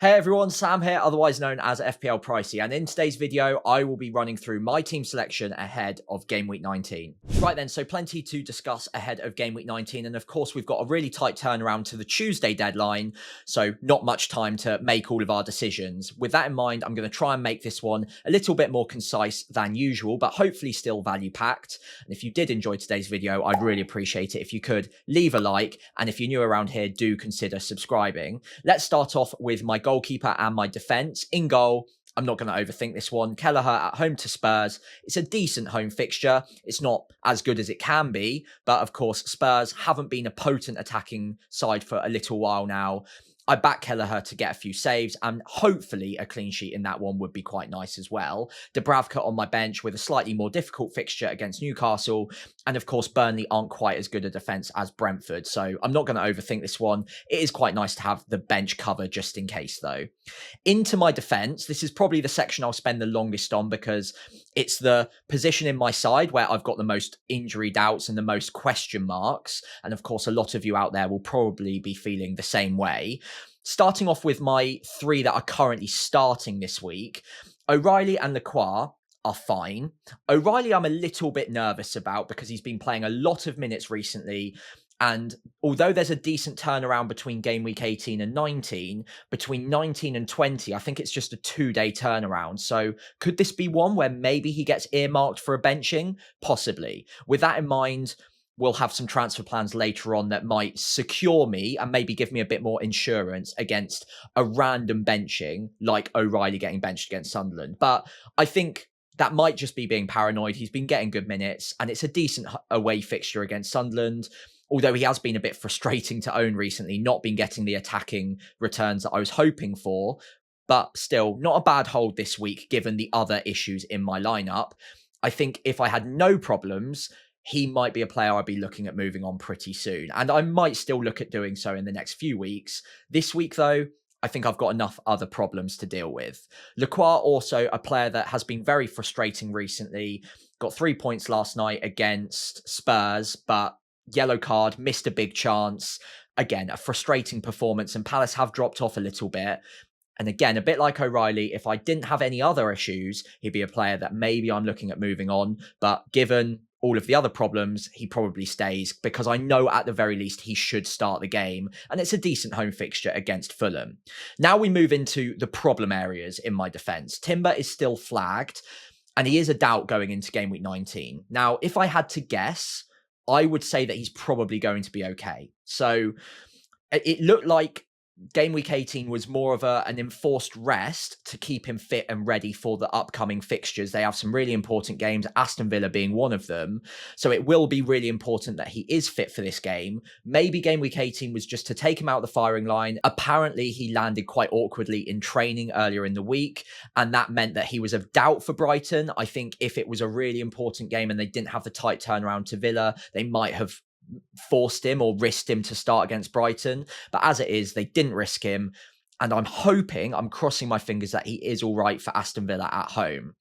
Hey everyone, Sam here, otherwise known as FPL Pricey, and in today's video, I will be running through my team selection ahead of Game Week 19. Right then, so plenty to discuss ahead of Game Week 19, and of course we've got a really tight turnaround to the Tuesday deadline, so not much time to make all of our decisions. With that in mind, I'm going to try and make this one a little bit more concise than usual, but hopefully still value-packed. And if you did enjoy today's video, I'd really appreciate it if you could leave a like, and if you're new around here, do consider subscribing. Let's start off with my goalkeeper and my defence. In goal, I'm not going to overthink this one. Kelleher at home to Spurs. It's a decent home fixture. It's not as good as it can be, but of course, Spurs haven't been a potent attacking side for a little while now. I back Kelleher to get a few saves, and hopefully a clean sheet in that one would be quite nice as well. Dubravka on my bench with a slightly more difficult fixture against Newcastle. And of course, Burnley aren't quite as good a defence as Brentford, so I'm not going to overthink this one. It is quite nice to have the bench cover just in case, though. Into my defence, this is probably the section I'll spend the longest on because it's the position in my side where I've got the most injury doubts and the most question marks. And of course, a lot of you out there will probably be feeling the same way. Starting off with my three that are currently starting this week, O'Reilly and Lacroix are fine. O'Reilly I'm a little bit nervous about because he's been playing a lot of minutes recently. And although there's a decent turnaround between game week 18 and 19, between 19 and 20, I think it's just a 2-day turnaround. So could this be one where maybe he gets earmarked for a benching? Possibly. With that in mind, we'll have some transfer plans later on that might secure me and maybe give me a bit more insurance against a random benching like O'Reilly getting benched against Sunderland. But I think that might just be being paranoid. He's been getting good minutes and it's a decent away fixture against Sunderland. Although he has been a bit frustrating to own recently, not been getting the attacking returns that I was hoping for. But still, not a bad hold this week given the other issues in my lineup. I think if I had no problems, he might be a player I'd be looking at moving on pretty soon. And I might still look at doing so in the next few weeks. This week, though, I think I've got enough other problems to deal with. Lacroix, also a player that has been very frustrating recently. Got 3 points last night against Spurs, but yellow card, missed a big chance. Again, a frustrating performance, and Palace have dropped off a little bit. And again, a bit like O'Reilly, if I didn't have any other issues, he'd be a player that maybe I'm looking at moving on. But given all of the other problems, he probably stays because I know at the very least he should start the game. And it's a decent home fixture against Fulham. Now we move into the problem areas in my defence. Timber is still flagged and he is a doubt going into game week 19. Now, if I had to guess, I would say that he's probably going to be okay. So it looked like game week 18 was more of an enforced rest to keep him fit and ready for the upcoming fixtures. They have some really important games, Aston Villa being one of them. So it will be really important that he is fit for this game. Maybe game week 18 was just to take him out of the firing line. Apparently he landed quite awkwardly in training earlier in the week, and that meant that he was of doubt for Brighton. I think if it was a really important game and they didn't have the tight turnaround to Villa, they might have forced him or risked him to start against Brighton. But as it is, they didn't risk him. And I'm crossing my fingers that he is all right for Aston Villa at home.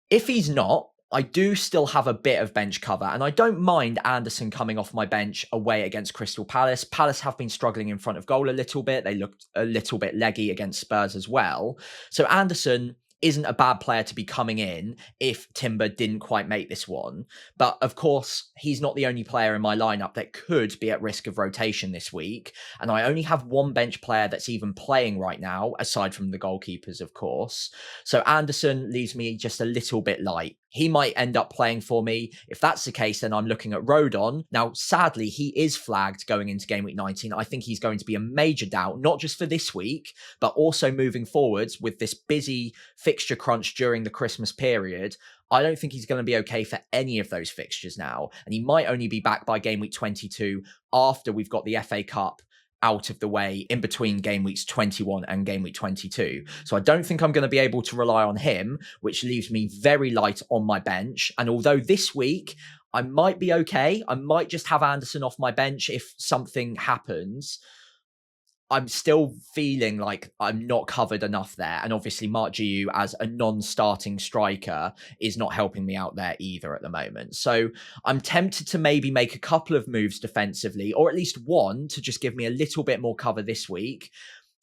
If he's not, I do still have a bit of bench cover, and I don't mind Anderson coming off my bench away against Crystal Palace. Palace have been struggling in front of goal a little bit. They looked a little bit leggy against Spurs as well. So Anderson isn't a bad player to be coming in if Timber didn't quite make this one. But of course, he's not the only player in my lineup that could be at risk of rotation this week. And I only have one bench player that's even playing right now, aside from the goalkeepers, of course. So Anderson leaves me just a little bit light. He might end up playing for me. If that's the case, then I'm looking at Rodon. Now, sadly, he is flagged going into game week 19. I think he's going to be a major doubt, not just for this week, but also moving forwards with this busy fixture crunch during the Christmas period. I don't think he's going to be okay for any of those fixtures now. And he might only be back by game week 22 after we've got the FA Cup out of the way in between game weeks 21 and game week 22. So I don't think I'm going to be able to rely on him, which leaves me very light on my bench. And although this week I might be okay, I might just have Anderson off my bench if something happens, I'm still feeling like I'm not covered enough there. And obviously Mark Gu as a non-starting striker is not helping me out there either at the moment. So I'm tempted to maybe make a couple of moves defensively, or at least one to just give me a little bit more cover this week.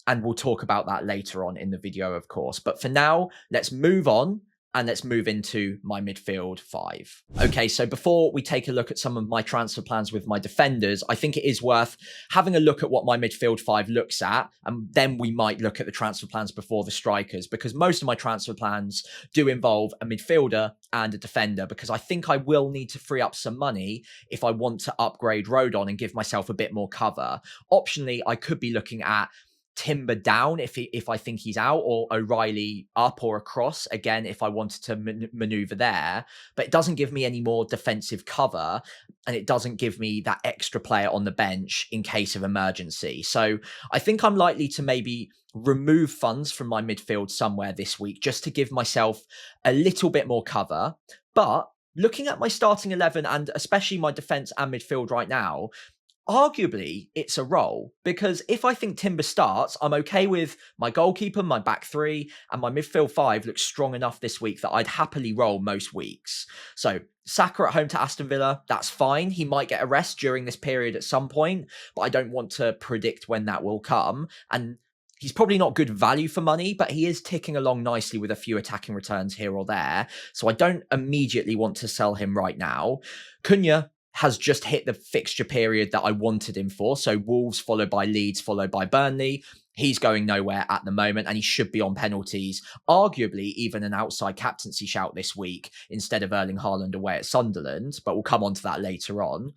And we'll talk about that later on in the video, of course. But for now, let's move on and let's move into my midfield 5. Okay, so before we take a look at some of my transfer plans with my defenders, I think it is worth having a look at what my midfield 5 looks at, and then we might look at the transfer plans before the strikers, because most of my transfer plans do involve a midfielder and a defender, because I think I will need to free up some money if I want to upgrade Rodon and give myself a bit more cover. Optionally, I could be looking at Timber down if I think he's out, or O'Reilly up or across again if I wanted to maneuver there. But it doesn't give me any more defensive cover, and it doesn't give me that extra player on the bench in case of emergency. So I think I'm likely to maybe remove funds from my midfield somewhere this week just to give myself a little bit more cover. But looking at my starting 11 and especially my defense and midfield right now, arguably, it's a roll, because if I think Timber starts, I'm okay with my goalkeeper, my back 3, and my midfield 5 looks strong enough this week that I'd happily roll most weeks. So Saka at home to Aston Villa, that's fine. He might get a rest during this period at some point, but I don't want to predict when that will come. And he's probably not good value for money, but he is ticking along nicely with a few attacking returns here or there. So I don't immediately want to sell him right now. Cunha has just hit the fixture period that I wanted him for. So Wolves followed by Leeds, followed by Burnley. He's going nowhere at the moment, and he should be on penalties. Arguably, even an outside captaincy shout this week instead of Erling Haaland away at Sunderland, but we'll come on to that later on.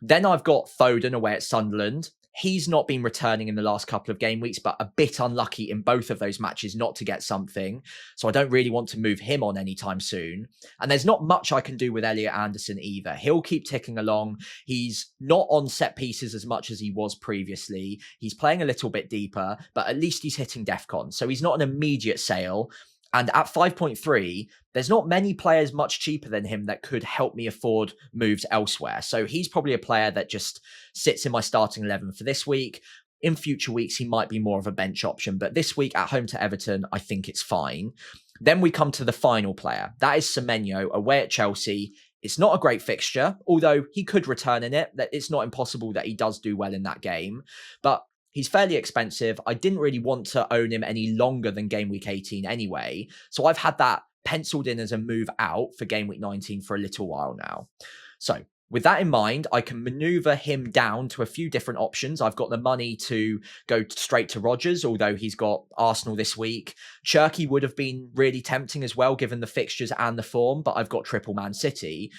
Then I've got Foden away at Sunderland. He's not been returning in the last couple of game weeks, but a bit unlucky in both of those matches not to get something. So I don't really want to move him on anytime soon. And there's not much I can do with Elliot Anderson either. He'll keep ticking along. He's not on set pieces as much as he was previously. He's playing a little bit deeper, but at least he's hitting DEFCON. So he's not an immediate sale. And at 5.3, there's not many players much cheaper than him that could help me afford moves elsewhere. So he's probably a player that just sits in my starting 11 for this week. In future weeks, he might be more of a bench option. But this week at home to Everton, I think it's fine. Then we come to the final player. That is Semenyo away at Chelsea. It's not a great fixture, although he could return in it. It's not impossible that he does do well in that game. But he's fairly expensive. I didn't really want to own him any longer than Game Week 18 anyway. So I've had that penciled in as a move out for Game Week 19 for a little while now. So with that in mind, I can maneuver him down to a few different options. I've got the money to go straight to Rodgers, although he's got Arsenal this week. Cherky would have been really tempting as well, given the fixtures and the form, but I've got triple Man City.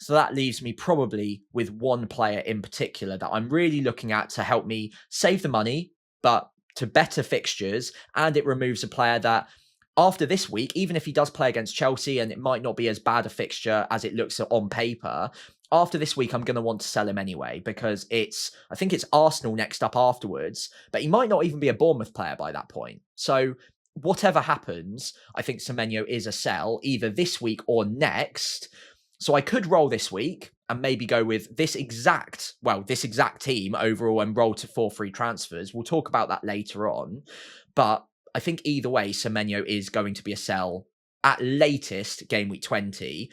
So that leaves me probably with one player in particular that I'm really looking at to help me save the money, but to better fixtures. And it removes a player that after this week, even if he does play against Chelsea and it might not be as bad a fixture as it looks on paper, after this week, I'm going to want to sell him anyway, because I think it's Arsenal next up afterwards, but he might not even be a Bournemouth player by that point. So whatever happens, I think Semenyo is a sell either this week or next. So I could roll this week and maybe go with this exact team overall and roll to 4 free transfers. We'll talk about that later on. But I think either way, Semenyo is going to be a sell at latest Game Week 20.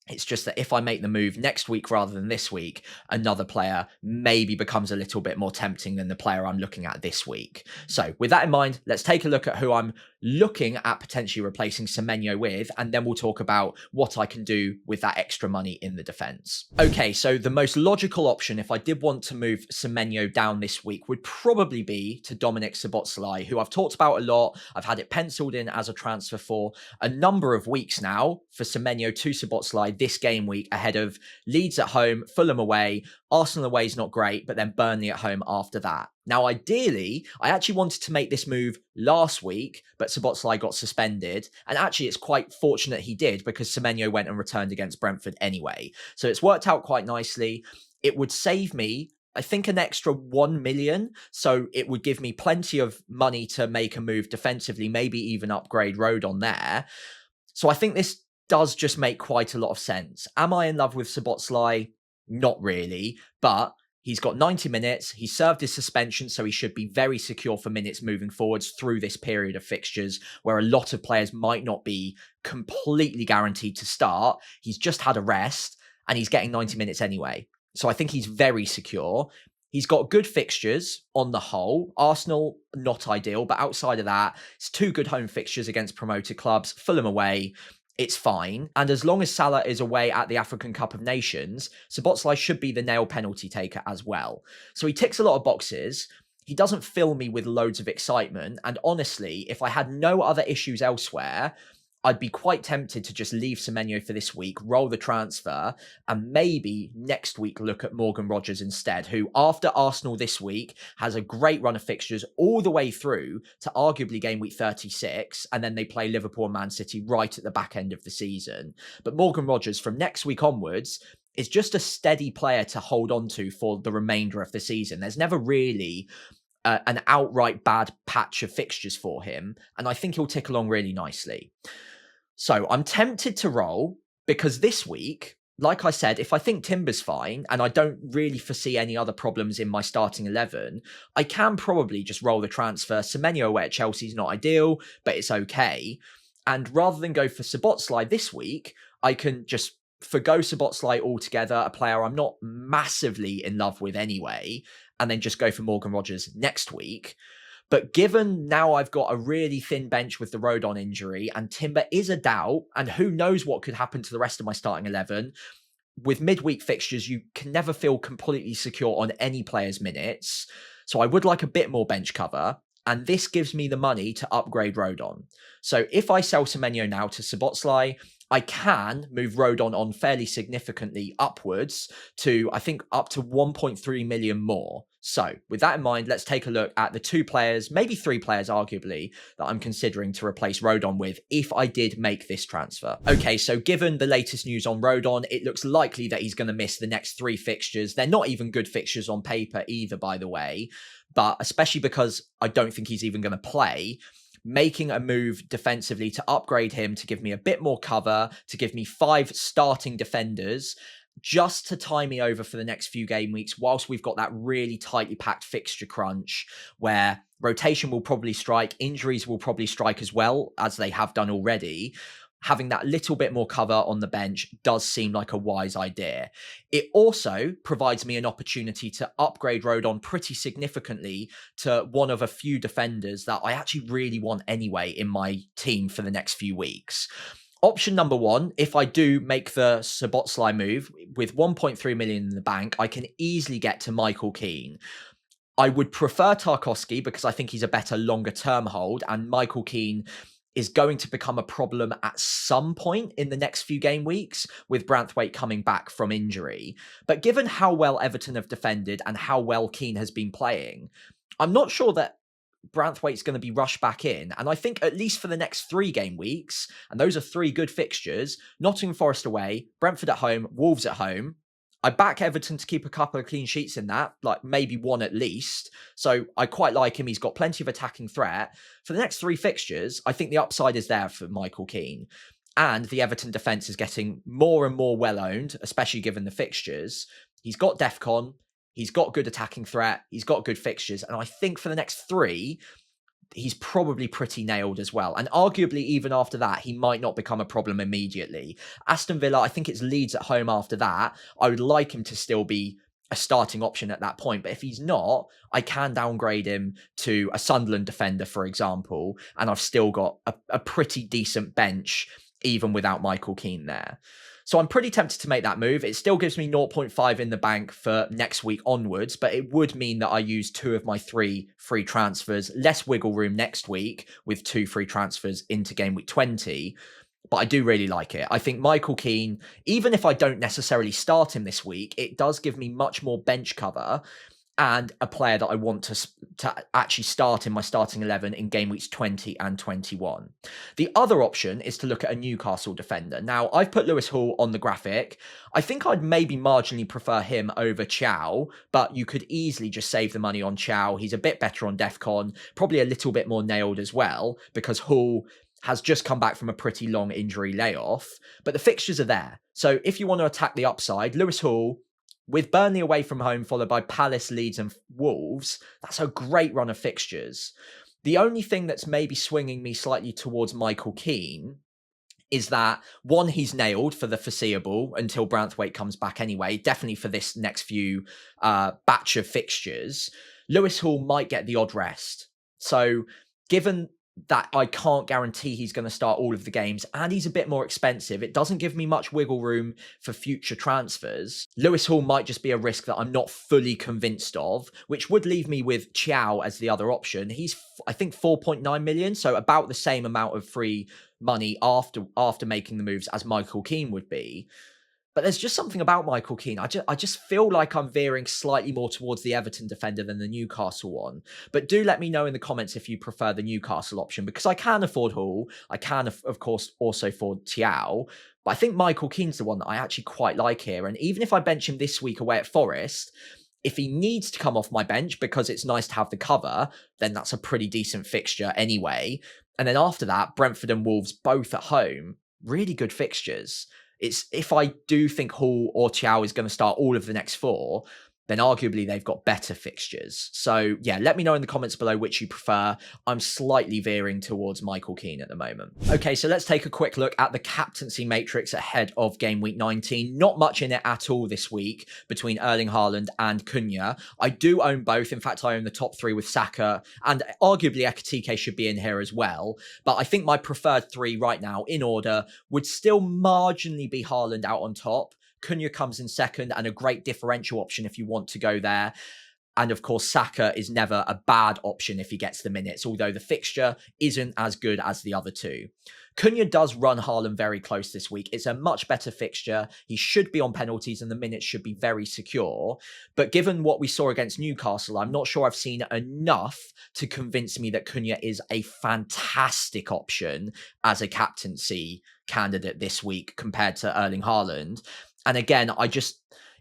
It's just that if I make the move next week rather than this week, another player maybe becomes a little bit more tempting than the player I'm looking at this week. So with that in mind, let's take a look at who I'm looking at potentially replacing Semenyo with, and then we'll talk about what I can do with that extra money in the defense. Okay, so the most logical option, if I did want to move Semenyo down this week, would probably be to Dominic Szoboszlai, who I've talked about a lot. I've had it penciled in as a transfer for a number of weeks now for Semenyo to Szoboszlai this game week ahead of Leeds at home, Fulham away, Arsenal away is not great, but then Burnley at home after that. Now, ideally, I actually wanted to make this move last week, but Szoboszlai got suspended. And actually, it's quite fortunate he did, because Semenyo went and returned against Brentford anyway. So it's worked out quite nicely. It would save me, I think, an extra 1 million. So it would give me plenty of money to make a move defensively, maybe even upgrade Rodon there. So I think this does just make quite a lot of sense. Am I in love with Szoboszlai? Not really, but he's got 90 minutes. He served his suspension, so he should be very secure for minutes moving forwards through this period of fixtures where a lot of players might not be completely guaranteed to start. He's just had a rest and he's getting 90 minutes anyway. So I think he's very secure. He's got good fixtures on the whole. Arsenal, not ideal, but outside of that, it's 2 good home fixtures against promoted clubs. Fulham away, it's fine. And as long as Salah is away at the African Cup of Nations, Szoboszlai should be the nail penalty taker as well. So he ticks a lot of boxes. He doesn't fill me with loads of excitement. And honestly, if I had no other issues elsewhere, I'd be quite tempted to just leave Semenyo for this week, roll the transfer, and maybe next week look at Morgan Rogers instead, who after Arsenal this week has a great run of fixtures all the way through to arguably game week 36, and then they play Liverpool and Man City right at the back end of the season. But Morgan Rogers from next week onwards is just a steady player to hold on to for the remainder of the season. There's never really an outright bad patch of fixtures for him, and I think he'll tick along really nicely. So I'm tempted to roll because this week, like I said, if I think Timber's fine and I don't really foresee any other problems in my starting 11, I can probably just roll the transfer. Semenyo away at Chelsea's not ideal, but it's okay. And rather than go for Szoboszlai this week, I can just forgo Szoboszlai altogether, a player I'm not massively in love with anyway, and then just go for Morgan Rogers next week. But given now I've got a really thin bench with the Rodon injury and Timber is a doubt, and who knows what could happen to the rest of my starting 11, with midweek fixtures, you can never feel completely secure on any player's minutes. So I would like a bit more bench cover, and this gives me the money to upgrade Rodon. So if I sell Semenyo now to Szoboszlai, I can move Rodon on fairly significantly upwards to, I think, up to 1.3 million more. So with that in mind, let's take a look at the 2 players, maybe 3 players arguably, that I'm considering to replace Rodon with if I did make this transfer. Okay, so given the latest news on Rodon, it looks likely that he's going to miss the next 3 fixtures. They're not even good fixtures on paper either, by the way, but especially because I don't think he's even going to play, making a move defensively to upgrade him to give me a bit more cover, to give me 5 starting defenders, just to tie me over for the next few game weeks, whilst we've got that really tightly packed fixture crunch where rotation will probably strike, injuries will probably strike as well, as they have done already. Having that little bit more cover on the bench does seem like a wise idea. It also provides me an opportunity to upgrade Rodon pretty significantly to one of a few defenders that I actually really want anyway in my team for the next few weeks. Option number 1, if I do make the Szoboszlai move with 1.3 million in the bank, I can easily get to Michael Keane. I would prefer Tarkowski because I think he's a better longer term hold, and Michael Keane is going to become a problem at some point in the next few game weeks with Branthwaite coming back from injury. But given how well Everton have defended and how well Keane has been playing, I'm not sure that Branthwaite's going to be rushed back in. And I think at least for the next 3 game weeks, and those are 3 good fixtures, Nottingham Forest away, Brentford at home, Wolves at home. I back Everton to keep a couple of clean sheets in that, like maybe 1 at least. So I quite like him. He's got plenty of attacking threat. For the next 3 fixtures, I think the upside is there for Michael Keane. And the Everton defence is getting more and more well-owned, especially given the fixtures. He's got DEFCON. He's got good attacking threat. He's got good fixtures. And I think for the next 3, he's probably pretty nailed as well. And arguably, even after that, he might not become a problem immediately. Aston Villa, I think it's Leeds at home after that. I would like him to still be a starting option at that point. But if he's not, I can downgrade him to a Sunderland defender, for example. And I've still got a pretty decent bench, even without Michael Keane there. So I'm pretty tempted to make that move. It still gives me 0.5 in the bank for next week onwards, but it would mean that I use 2 of my 3 free transfers, less wiggle room next week with 2 free transfers into game week 20. But I do really like it. I think Michael Keane, even if I don't necessarily start him this week, it does give me much more bench cover and a player that I want to actually start in my starting 11 in game weeks 20 and 21. The other option is to look at a Newcastle defender. Now, I've put Lewis Hall on the graphic. I think I'd maybe marginally prefer him over Chow, but you could easily just save the money on Chow. He's a bit better on DEFCON, probably a little bit more nailed as well, because Hall has just come back from a pretty long injury layoff, but the fixtures are there. So if you want to attack the upside, Lewis Hall, with Burnley away from home, followed by Palace, Leeds and Wolves, that's a great run of fixtures. The only thing that's maybe swinging me slightly towards Michael Keane is that one, he's nailed for the foreseeable until Branthwaite comes back anyway, definitely for this next few batch of fixtures. Lewis Hall might get the odd rest. So given that I can't guarantee he's going to start all of the games and he's a bit more expensive, it doesn't give me much wiggle room for future transfers. Lewis Hall might just be a risk that I'm not fully convinced of, which would leave me with Chiao as the other option. He's, I think, 4.9 million, so about the same amount of free money after making the moves as Michael Keane would be. But there's just something about Michael Keane. I just feel like I'm veering slightly more towards the Everton defender than the Newcastle one. But do let me know in the comments if you prefer the Newcastle option, because I can afford Hall. I can, of course, also afford Thiaw. But I think Michael Keane's the one that I actually quite like here. And even if I bench him this week away at Forest, if he needs to come off my bench because it's nice to have the cover, then that's a pretty decent fixture anyway. And then after that, Brentford and Wolves both at home, really good fixtures. It's if I do think Hall or Thiaw is going to start all of the next four, then arguably they've got better fixtures. So yeah, let me know in the comments below which you prefer. I'm slightly veering towards Michael Keane at the moment. Okay, so let's take a quick look at the captaincy matrix ahead of game week 19. Not much in it at all this week between Erling Haaland and Cunha. I do own both. In fact, I own the top three with Saka, and arguably Ekatike should be in here as well. But I think my preferred three right now in order would still marginally be Haaland out on top. Cunha comes in second, and a great differential option if you want to go there. And of course, Saka is never a bad option if he gets the minutes, although the fixture isn't as good as the other two. Cunha does run Haaland very close this week. It's a much better fixture. He should be on penalties and the minutes should be very secure. But given what we saw against Newcastle, I'm not sure I've seen enough to convince me that Cunha is a fantastic option as a captaincy candidate this week compared to Erling Haaland. And again,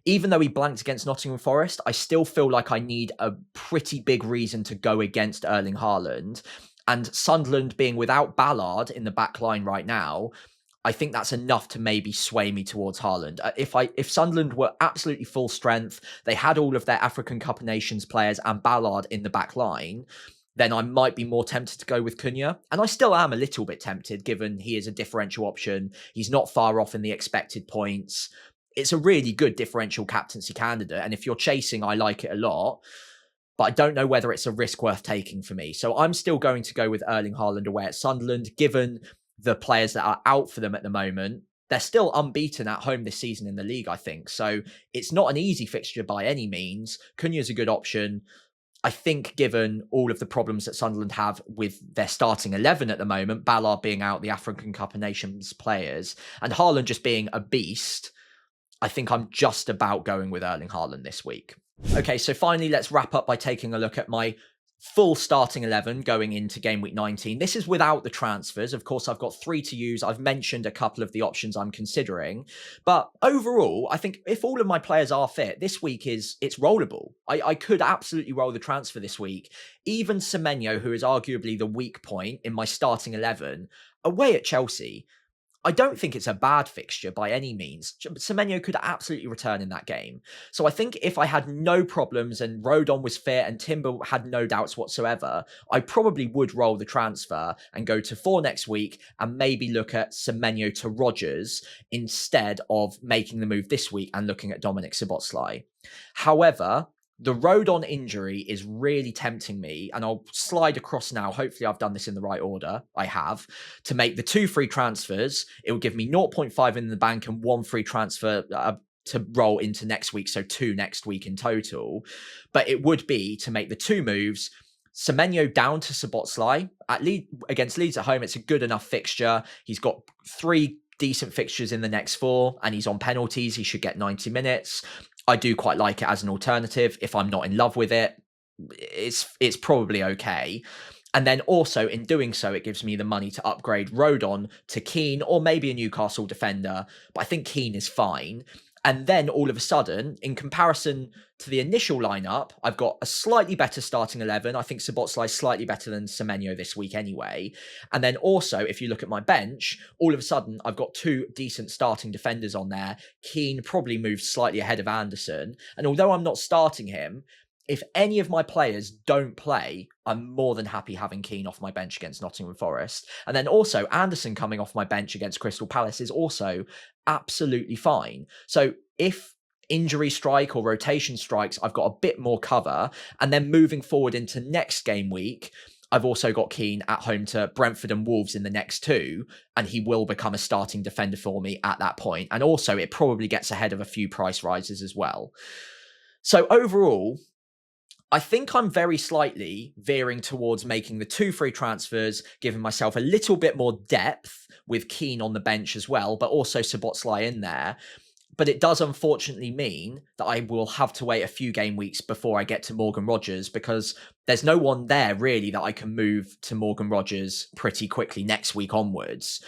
even though he blanked against Nottingham Forest, I still feel like I need a pretty big reason to go against Erling Haaland. And Sunderland being without Ballard in the back line right now, I think that's enough to maybe sway me towards Haaland. If Sunderland were absolutely full strength, they had all of their African Cup of Nations players and Ballard in the back line, then I might be more tempted to go with Cunha. And I still am a little bit tempted, given he is a differential option. He's not far off in the expected points. It's a really good differential captaincy candidate. And if you're chasing, I like it a lot. But I don't know whether it's a risk worth taking for me. So I'm still going to go with Erling Haaland away at Sunderland, given the players that are out for them at the moment. They're still unbeaten at home this season in the league, I think. So it's not an easy fixture by any means. Cunha's a good option. I think given all of the problems that Sunderland have with their starting 11 at the moment, Ballard being out, the African Cup of Nations players, and Haaland just being a beast, I think I'm just about going with Erling Haaland this week. Okay, so finally, let's wrap up by taking a look at my full starting 11 going into game week 19. This is without the transfers. Of course, I've got 3 to use. I've mentioned a couple of the options I'm considering. But overall, I think if all of my players are fit, this week it's rollable. I could absolutely roll the transfer this week. Even Semenyo, who is arguably the weak point in my starting 11, away at Chelsea, I don't think it's a bad fixture by any means. Semenyo could absolutely return in that game. So I think if I had no problems and Rodon was fit and Timber had no doubts whatsoever, I probably would roll the transfer and go to 4 next week and maybe look at Semenyo to Rodgers instead of making the move this week and looking at Dominic Szoboszlai. However, the Rodon injury is really tempting me, and I'll slide across now. Hopefully I've done this in the right order. I have. To make the 2 free transfers, it will give me 0.5 in the bank and 1 free transfer to roll into next week, so 2 next week in total. But it would be to make the 2 moves, Semenyo down to Szoboszlai. Against Leeds at home, it's a good enough fixture. He's got 3 decent fixtures in the next 4, and he's on penalties. He should get 90 minutes. I do quite like it as an alternative. If I'm not in love with it, it's probably okay. And then also in doing so, it gives me the money to upgrade Rodon to Keane or maybe a Newcastle defender. But I think Keane is fine. And then all of a sudden, in comparison to the initial lineup, I've got a slightly better starting 11. I think Szoboszlai is slightly better than Semenyo this week anyway. And then also, if you look at my bench, all of a sudden, I've got 2 decent starting defenders on there. Keane probably moves slightly ahead of Anderson. And although I'm not starting him, if any of my players don't play, I'm more than happy having Keane off my bench against Nottingham Forest. And then also Anderson coming off my bench against Crystal Palace is also absolutely fine. So if injury strike or rotation strikes, I've got a bit more cover. And then moving forward into next game week, I've also got Keane at home to Brentford and Wolves in the next two, and he will become a starting defender for me at that point. And also it probably gets ahead of a few price rises as well. So overall, I think I'm very slightly veering towards making the 2 free transfers, giving myself a little bit more depth with Keane on the bench as well, but also Szoboszlai in there. But it does unfortunately mean that I will have to wait a few game weeks before I get to Morgan Rogers, because there's no one there really that I can move to Morgan Rogers pretty quickly next week onwards.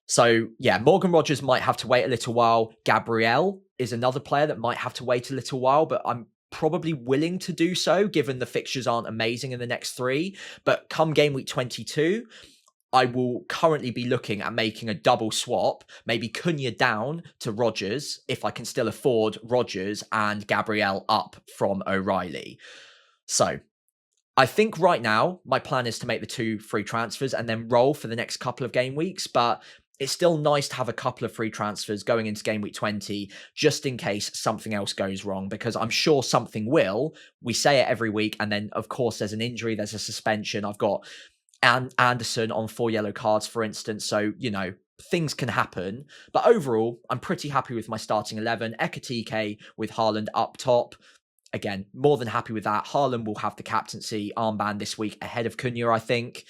So yeah, Morgan Rogers might have to wait a little while. Gabriel is another player that might have to wait a little while, but I'm probably willing to do so given the fixtures aren't amazing in the next 3. But come game week 22, I will currently be looking at making a double swap, maybe Cunha down to Rogers if I can still afford Rogers, and Gabriel up from O'Reilly. So I think right now my plan is to make the 2 free transfers and then roll for the next couple of game weeks, but it's still nice to have a couple of free transfers going into game week 20, just in case something else goes wrong, because I'm sure something will. We say it every week, and then of course there's an injury, there's a suspension. I've got Anderson on 4 yellow cards, for instance. So, you know, things can happen. But overall, I'm pretty happy with my starting 11. Ekatike with Haaland up top. Again, more than happy with that. Haaland will have the captaincy armband this week ahead of Cunha, I think.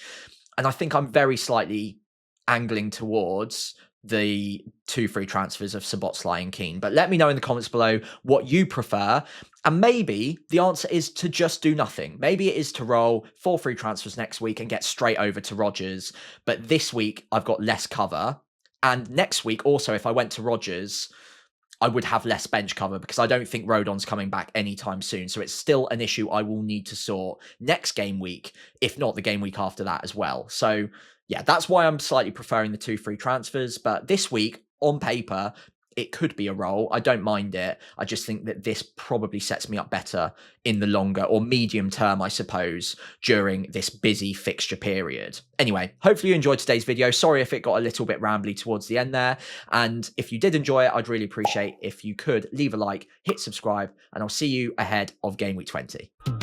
And I think I'm very slightly angling towards the 2 free transfers of Szoboszlai and Keane. But let me know in the comments below what you prefer. And maybe the answer is to just do nothing. Maybe it is to roll 4 free transfers next week and get straight over to Rogers. But this week, I've got less cover. And next week, also, if I went to Rogers, I would have less bench cover because I don't think Rodon's coming back anytime soon. So it's still an issue I will need to sort next game week, if not the game week after that as well. So yeah, that's why I'm slightly preferring the 2 free transfers. But this week, on paper, it could be a roll. I don't mind it. I just think that this probably sets me up better in the longer or medium term, I suppose, during this busy fixture period. Anyway, hopefully you enjoyed today's video. Sorry if it got a little bit rambly towards the end there. And if you did enjoy it, I'd really appreciate if you could leave a like, hit subscribe, and I'll see you ahead of Game Week 20.